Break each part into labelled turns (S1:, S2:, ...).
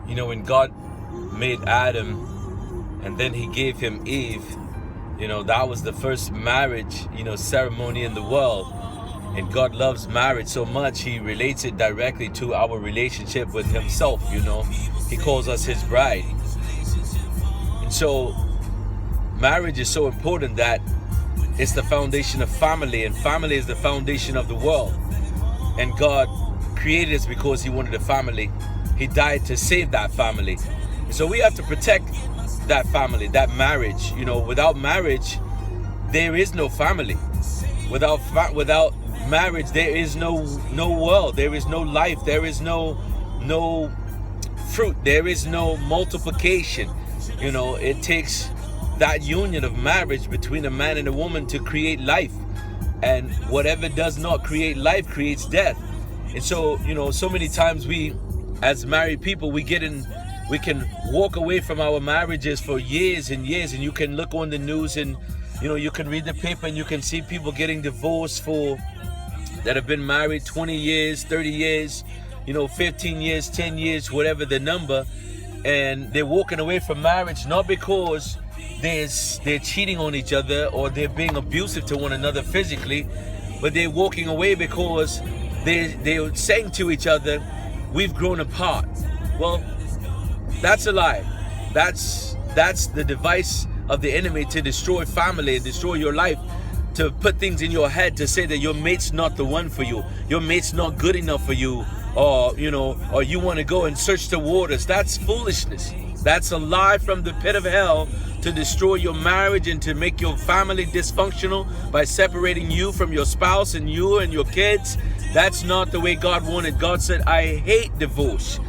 S1: You know, when God made Adam and then he gave him Eve, you know, that was the first marriage, you know, ceremony in the world. And God loves marriage so much, he relates it directly to our relationship with himself, you know. He calls us his bride. And so marriage is so important that it's the foundation of family, and family is the foundation of the world. And God created us because he wanted a family. He died to save that family. And so we have to protect that family, that marriage. You know, without marriage, there is no family. Without marriage, there is no world. There is no life. There is no fruit. There is no multiplication. You know, it takes that union of marriage between a man and a woman to create life. And whatever does not create life creates death. And so, you know, so many times we, as married people, we can walk away from our marriages for years and years. And you can look on the news and, you know, you can read the paper and you can see people getting divorced that have been married 20 years, 30 years, you know, 15 years, 10 years, whatever the number. And they're walking away from marriage not because they're cheating on each other or they're being abusive to one another physically, but they're walking away because they're saying to each other, we've grown apart. Well, that's a lie. That's the device of the enemy to destroy family and destroy your life, to put things in your head to say that your mate's not the one for you, your mate's not good enough for you, or you know, or you want to go and search the waters. That's foolishness. That's a lie from the pit of hell to destroy your marriage and to make your family dysfunctional by separating you from your spouse and you and your kids. That's not the way God wanted. God said, I hate divorce.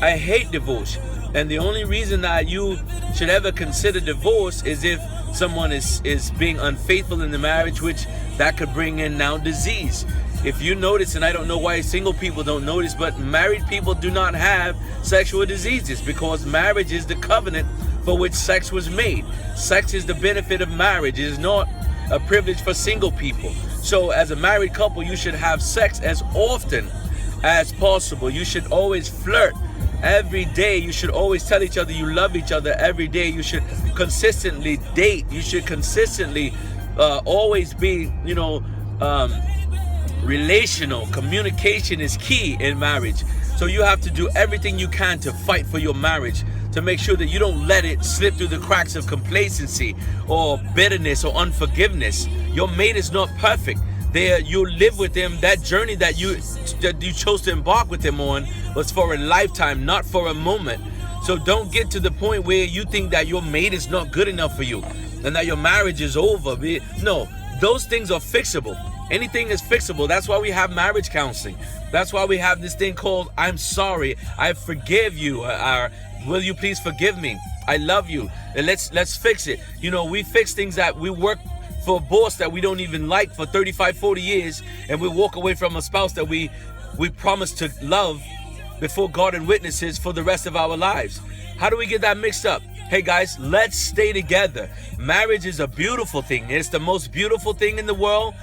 S1: I hate divorce. And the only reason that you should ever consider divorce is if someone is being unfaithful in the marriage, which that could bring in now disease. If you notice, and I don't know why single people don't notice, but married people do not have sexual diseases, because marriage is the covenant for which sex was made. Sex is the benefit of marriage. It is not a privilege for single people. So as a married couple, you should have sex as often as possible. You should always flirt every day. You should always tell each other you love each other every day. You should consistently date. You should consistently always be, you know, relational. Communication is key in marriage. So you have to do everything you can to fight for your marriage, to make sure that you don't let it slip through the cracks of complacency or bitterness or unforgiveness. Your mate is not perfect. You live with them. That journey that you chose to embark with them on was for a lifetime, not for a moment. So don't get to the point where you think that your mate is not good enough for you and that your marriage is over. No, those things are fixable. Anything is fixable. That's why we have marriage counseling. That's why we have this thing called I'm sorry, I forgive you, will you please forgive me? I love you. And let's fix it. You know, we fix things that we work for a boss that we don't even like for 35, 40 years, and we walk away from a spouse that we promise to love before God and witnesses for the rest of our lives. How do we get that mixed up? Hey guys, let's stay together. Marriage is a beautiful thing. It's the most beautiful thing in the world.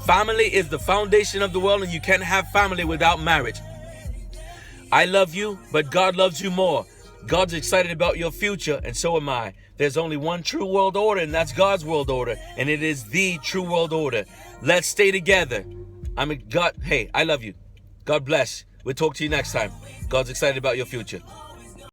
S1: Family is the foundation of the world, and you can't have family without marriage. I love you, but God loves you more. God's excited about your future, and so am I. There's only one true world order, and that's God's world order, and it is the true world order. Let's stay together. Hey, I love you. God bless. We'll talk to you next time. God's excited about your future.